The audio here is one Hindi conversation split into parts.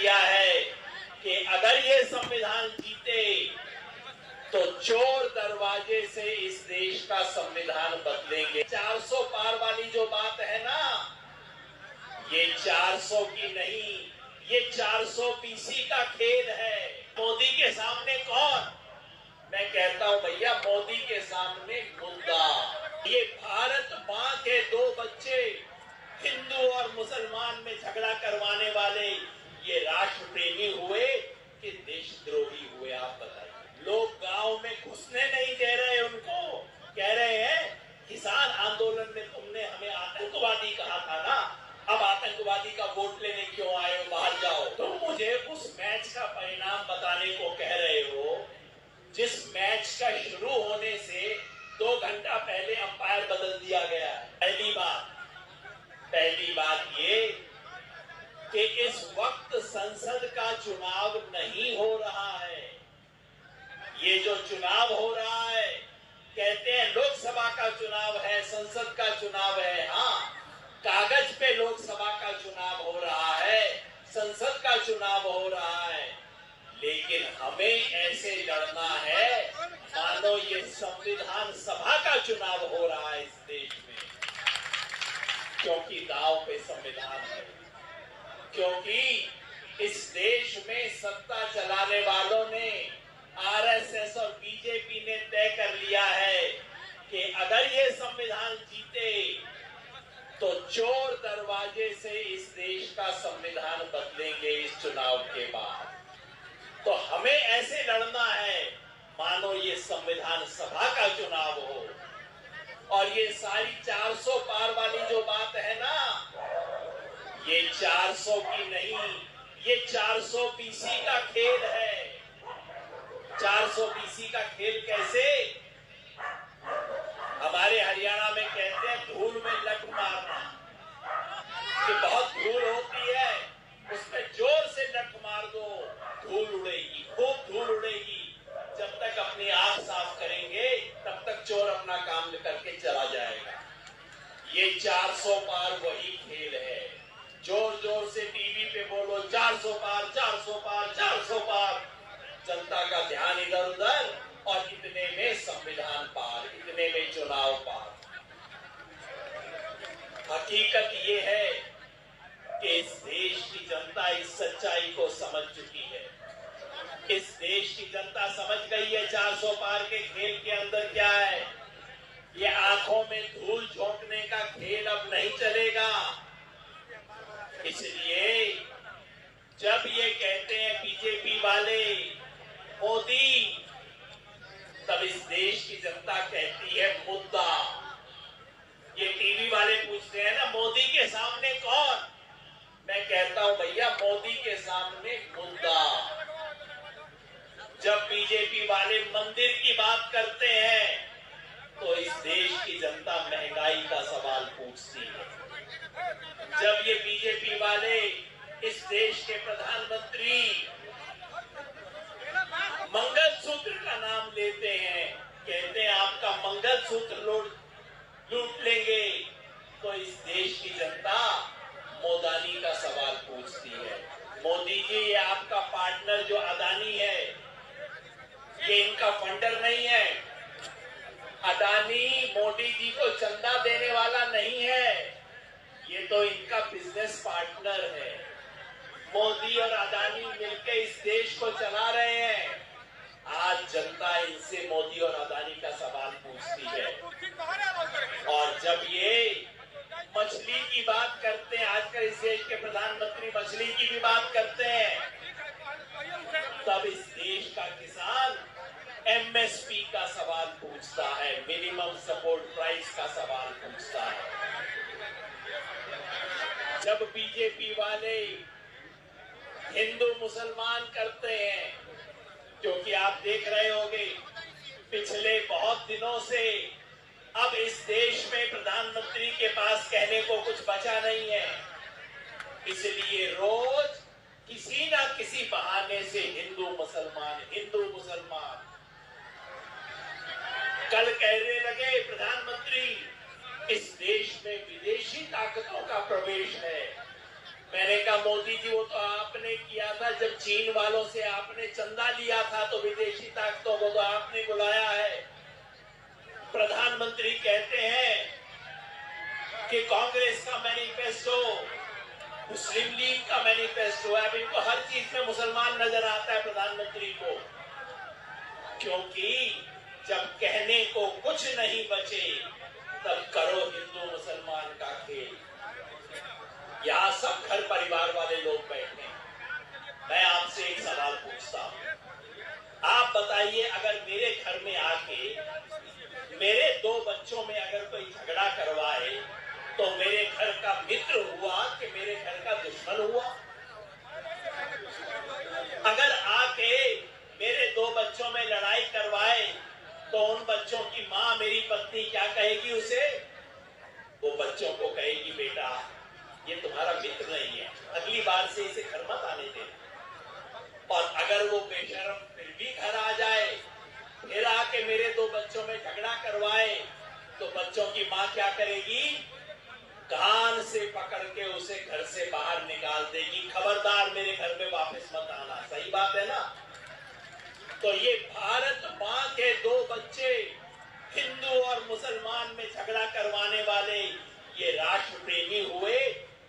लिया है कि अगर ये संविधान जीते तो चोर दरवाजे से इस देश का संविधान बदलेंगे। 400 पार वाली जो बात है ना, ये 400 की नहीं, ये 400 पीसी का खेल है। मोदी के सामने कौन? मैं कहता हूं भैया, मोदी के सामने मुद्दा। ये भारत मां के 2 बच्चे हिंदू और मुसलमान में झगड़ा करवाने वाले ये राष्ट्र प्रेमी हुए कि देशद्रोही हुए? आप बताइए। लोग गांव में घुसने नहीं दे रहे, उनको कह रहे हैं किसान आंदोलन में तुमने हमें आतंकवादी कहा था ना, अब आतंकवादी का वोट लेने क्यों आए हो, बाहर जाओ। तुम मुझे उस मैच का परिणाम बताने को कह रहे हो जिस मैच का शुरू होने से 2 घंटा पहले अंपायर बदल दिया गया है। पहली बात ये कि इस वक्त संसद का चुनाव नहीं हो रहा है। ये जो चुनाव हो रहा है, कहते हैं लोकसभा का चुनाव है, संसद का चुनाव है। हाँ, कागज पे लोकसभा का चुनाव हो रहा है, संसद का चुनाव हो रहा है, लेकिन हमें ऐसे लड़ना है मानो ये संविधान सभा का चुनाव हो रहा है इस देश में। क्योंकि दांव पे संविधान है, क्योंकि इस देश में सत्ता चलाने वालों ने, आरएसएस और बीजेपी ने तय कर लिया है कि अगर ये संविधान जीते तो चोर दरवाजे से इस देश का संविधान बदलेंगे इस चुनाव के बाद। तो हमें ऐसे लड़ना है मानो ये संविधान सभा का चुनाव हो। और ये सारी 400 पार वाली जो बात है ना, ये 400 की नहीं, ये 400 पीसी का खेल है। 400 पीसी का खेल कैसे? हमारे हरियाणा में कहते हैं धूल में लट मारना, कि बहुत धूल होती है, उसमें जोर से लट मार दो, धूल उड़ेगी, खूब धूल उड़ेगी। जब तक अपनी आंख साफ करेंगे तब तक चोर अपना काम करके चला जाएगा। ये 400 पार वही खेल है। जोर जोर से टीवी पे बोलो 400 पार, 400 पार, 400 पार। जनता का ध्यान इधर उधर, और इतने में संविधान पार, इतने में चुनाव पार। हकीकत ये है कि इस देश की जनता इस सच्चाई को समझ चुकी है। इस देश की जनता समझ गई है 400 पार के खेल के अंदर क्या है। ये आंखों में धूल झोंकने का खेल अब नहीं चलेगा। इसलिए जब ये कहते हैं बीजेपी वाले मोदी, तब इस देश की जनता कहती है मुद्दा। ये टीवी वाले पूछते हैं ना मोदी के सामने कौन? मैं कहता हूं भैया, मोदी के सामने मुद्दा। जब बीजेपी वाले मंदिर की बात करते हैं तो इस देश की जनता महंगाई का सवाल पूछती है। जब ये बीजेपी वाले इस देश के प्रधानमंत्री मंगलसूत्र का नाम लेते हैं, कहते हैं आपका मंगलसूत्र लूट लेंगे, तो इस देश की जनता मोदानी का सवाल पूछती है। मोदी जी, ये आपका पार्टनर जो अदानी है, ये इनका फंडर नहीं है। अदानी मोदी जी को चंदा देने वाला नहीं है, ये तो इनका बिजनेस पार्टनर है। मोदी और अदानी मिलकर इस देश को चला रहे हैं। आज जनता इनसे मोदी और अदानी का सवाल पूछती है। और जब ये मछली की बात करते हैं, आजकल इस देश के प्रधानमंत्री मछली की भी बात करते हैं, तब इस देश का किसान एमएसपी का सवाल पूछता है, मिनिमम सपोर्ट प्राइस का सवाल पूछता है। जब बीजेपी वाले हिंदू मुसलमान करते हैं, क्योंकि आप देख रहे होंगे पिछले बहुत दिनों से अब इस देश में प्रधानमंत्री के पास कहने को कुछ बचा नहीं है, इसलिए रोज किसी ना किसी बहाने से हिंदू मुसलमान। कल कहने लगे प्रधानमंत्री, इस देश में विदेशी ताकतों का प्रवेश है। मैंने कहा मोदी जी, वो तो आपने किया था जब चीन वालों से आपने चंदा लिया था, तो विदेशी ताकतों को तो आपने बुलाया है। प्रधानमंत्री कहते हैं कि कांग्रेस का मैनिफेस्टो मुस्लिम लीग का मैनिफेस्टो है। अब इनको हर चीज में मुसलमान नजर आता है प्रधानमंत्री को, क्योंकि जब कहने को कुछ नहीं बचे तब करो हिंदू मुसलमान का खेल। यहां सब घर परिवार वाले लोग बैठे हैं। मैं आपसे एक सवाल पूछता हूं, आप बताइए, अगर मेरे घर में आके मेरे 2 बच्चों में अगर कोई झगड़ा करवाए तो मेरे घर का मित्र हुआ कि मेरे घर का दुश्मन हुआ? अगर आके मेरे 2 बच्चों में लड़ाई करवाए तो उन बच्चों की मां, मेरी पत्नी, क्या कहेगी उसे? वो बच्चों को कहेगी, बेटा ये तुम्हारा मित्र नहीं है, अगली बार से इसे घर मत आने देना। और अगर वो बेशर्म फिर भी घर आ जाए, फिर आके मेरे 2 बच्चों में झगड़ा करवाए, तो बच्चों की मां क्या करेगी? कान से पकड़ के उसे घर से बाहर निकाल देगी, खबरदार मेरे घर में वापस मत आना। सही बात है ना? तो ये भारत मां के 2 बच्चे हिंदू और मुसलमान में झगड़ा करवाने वाले, ये राष्ट्र प्रेमी हुए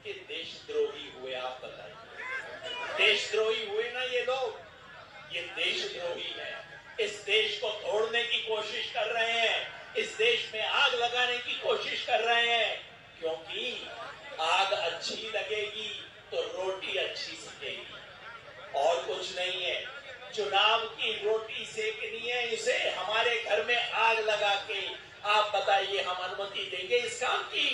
कि देशद्रोही हुए? आप बताइए। देशद्रोही हुए ना ये लोग? ये देशद्रोही है। इस देश को तोड़ने की कोशिश कर रहे हैं, इस देश में आग लगाने की कोशिश कर रहे हैं, क्योंकि आग अच्छी लगेगी तो रोटी अच्छी सेकेगी, और कुछ नहीं है। चुनाव की रोटी सेकनी है इसे, हमारे घर में आग लगा के। आप बताइए, हम अनुमति देंगे इस काम की?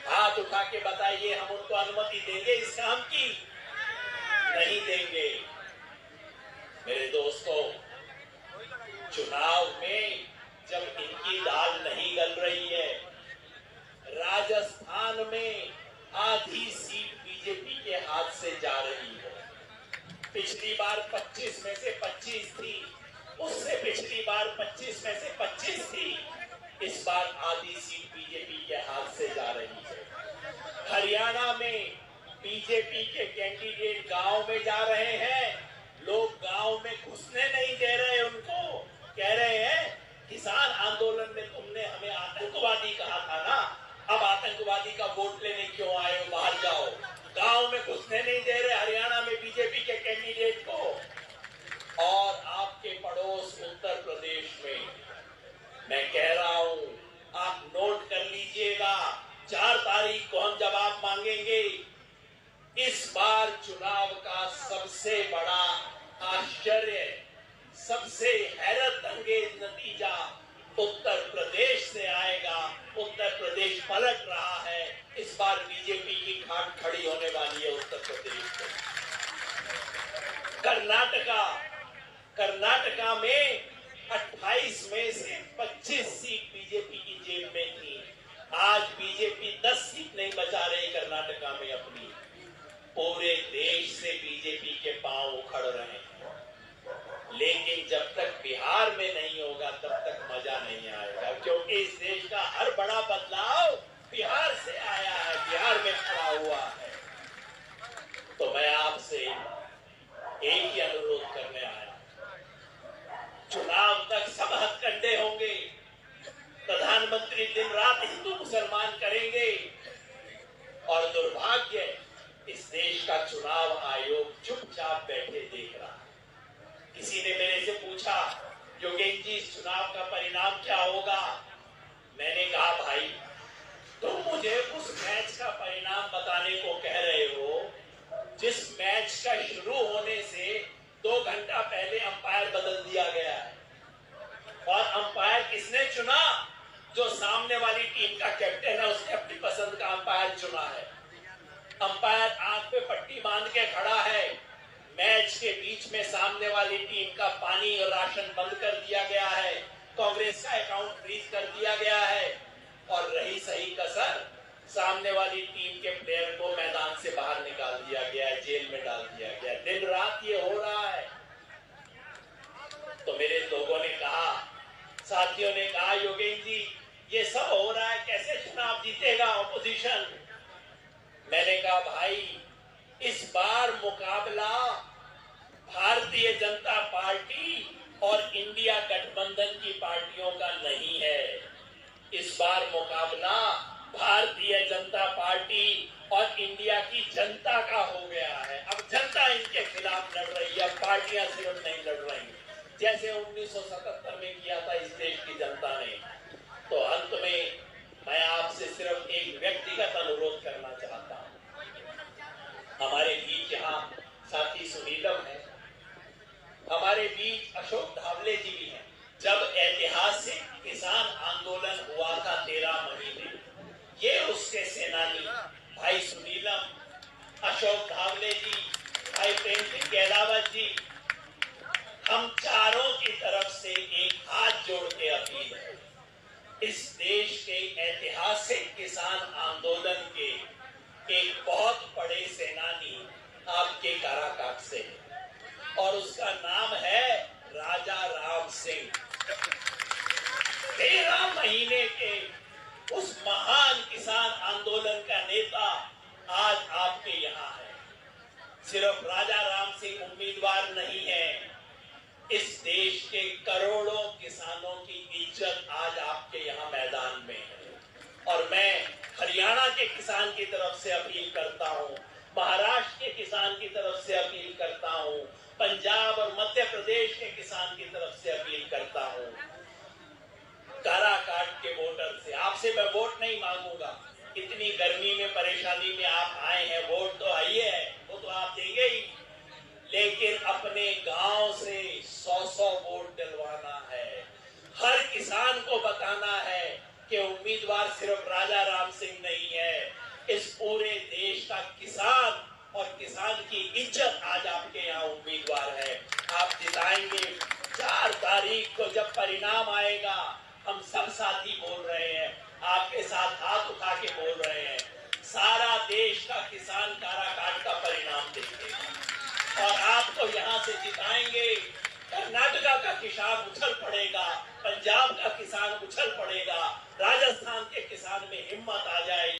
हाथ उठा के बताइए, हम उनको अनुमति देंगे इस काम की? नहीं देंगे। मेरे दोस्तों, चुनाव में जब इनकी दाल नहीं गल रही है, राजस्थान में आधी सीट बीजेपी के हाथ से जा रही है। पिछली बार 25 में से 25 थी, उससे पिछली बार 25 में से 25 थी, इस बार आधी सीट बीजेपी के हाथ से जा रही है। हरियाणा में बीजेपी के कैंडिडेट गांव में जा रहे हैं, लोग गांव में घुसने नहीं दे रहे उनको। कह रहे हैं, किसान आंदोलन में तुमने हमें आतंकवादी कहा था ना, अब आतंकवादी का वोट लेने क्यों आए हो? बाहर जाओ। गांव में घुसने नहीं दे रहे हरियाणा में बीजेपी के कैंडिडेट को। और आपके पड़ोस उत्तर प्रदेश में, मैं कह रहा हूं, आप नोट कर लीजिएगा, 4 तारीख को हम जवाब मांगेंगे। इस बार चुनाव का सबसे बड़ा आश्चर्य, सबसे हैरत अंगेज नतीजा उत्तर प्रदेश से आएगा। उत्तर प्रदेश पलट रहा है, इस बार बीजेपी की खाट खड़ी होने वाली है उत्तर प्रदेश में। कर्नाटका में 28 में से 25 सीट बीजेपी की जेब में थी। आज बीजेपी 10 सीट नहीं बचा रही कर्नाटका में अपनी। पूरे देश से बीजेपी के पांव उखड़ रहे हैं, लेकिन जब तक बिहार में नहीं होगा तब तक मजा नहीं आएगा, क्योंकि इस देश का हर बड़ा बदलाव बिहार से आया है, बिहार में खड़ा हुआ है। तो मैं आपसे एक ही अनुरोध करने आया, चुनाव तक सब हथकंडे होंगे, प्रधानमंत्री दिन रात हिंदू मुसलमान करेंगे, और दुर्भाग्य इस देश का चुनाव आयोग चुपचाप बैठे देख रहा है। किसी ने मेरे से पूछा, योगेश जी इस चुनाव का परिणाम क्या होगा? मैंने कहा, भाई तुम मुझे उस मैच का परिणाम बताने को कह रहे हो जिस मैच का शुरू होने से 2 घंटा पहले अंपायर बदल दिया गया है। और अंपायर किसने चुना? जो सामने वाली टीम का कैप्टन है, उसने अपनी पसंद का अंपायर चुना है। अंपायर आंख पे पट्टी बांध के खड़ा है। मैच के बीच में सामने वाली टीम का पानी और राशन बंद कर दिया गया है, कांग्रेस का अकाउंट फ्रीज कर दिया गया है, और रही सही कसर, सामने वाली टीम के प्लेयर को मैदान से बाहर निकाल दिया गया है, जेल में डाल दिया गया है। दिन रात ये हो रहा है। तो मेरे लोगों ने कहा, साथियों ने कहा, योगेश जी ये सब हो रहा है, कैसे चुनाव जीतेगा ऑपोजिशन? मैंने कहा भाई इस बार मुकाबला भारतीय जनता पार्टी और इंडिया गठबंधन की पार्टियों का नहीं है। इस बार मुकाबला भारतीय जनता पार्टी और इंडिया की जनता का हो गया है। अब जनता इनके खिलाफ लड़ रही है, पार्टियां सिर्फ नहीं लड़ रही जैसे 1977 में किया था इस देश की जनता ने। तो अंत में मैं आपसे सिर्फ एक व्यक्तिगत अनुरोध करना चाहता हूं। हमारे बीच यहाँ साथी सुनीलम है, हमारे बीच अशोक धावले जी भी हैं। जब ऐतिहासिक किसान आंदोलन हुआ था 13 महीने, ये उसके सेनानी भाई सुनीलम, अशोक धावले जी, भाई प्रेम सिंह गहलावत जी, हम चारों की तरफ से एक हाथ जोड़ के अपील है, इस देश के ऐतिहासिक किसान आंदोलन के एक बहुत बड़े सेनानी आपके काराकाट से है और उसका नाम है राजा राम सिंह। 13 महीने के उस महान किसान आंदोलन का नेता आज आपके यहाँ है। सिर्फ राजा राम सिंह उम्मीदवार नहीं है, इस देश के करोड़ों किसानों की इज्जत आज आपके यहाँ मैदान में है। और मैं हरियाणा के किसान की तरफ से अपील करता हूँ, महाराष्ट्र के किसान की तरफ से अपील करता हूँ, पंजाब और मध्य प्रदेश के किसान की तरफ से अपील करता हूँ, काराकाट के वोटर से आपसे मैं वोट नहीं मांगूंगा। इतनी गर्मी में परेशानी में आप आए हैं, वोट तो आइए है, वो तो आप देंगे ही, लेकिन अपने गांव से 100-100 वोट दिलवाना है। हर किसान को बताना है कि उम्मीदवार सिर्फ राजा राम सिंह नहीं है, इस पूरे देश का किसान और किसान की इज्जत आज आपके यहाँ उम्मीदवार है। आप जिताएंगे। 4 तारीख को जब परिणाम आएगा, हम सब साथी बोल रहे हैं, आपके साथ हाथ उठा के बोल रहे हैं, सारा देश का किसान काराकाट का परिणाम देखेगा और आपको यहाँ से जिताएंगे। कर्नाटका का किसान उछल पड़ेगा, पंजाब का किसान उछल पड़ेगा, राजस्थान के किसान में हिम्मत आ जाएगी।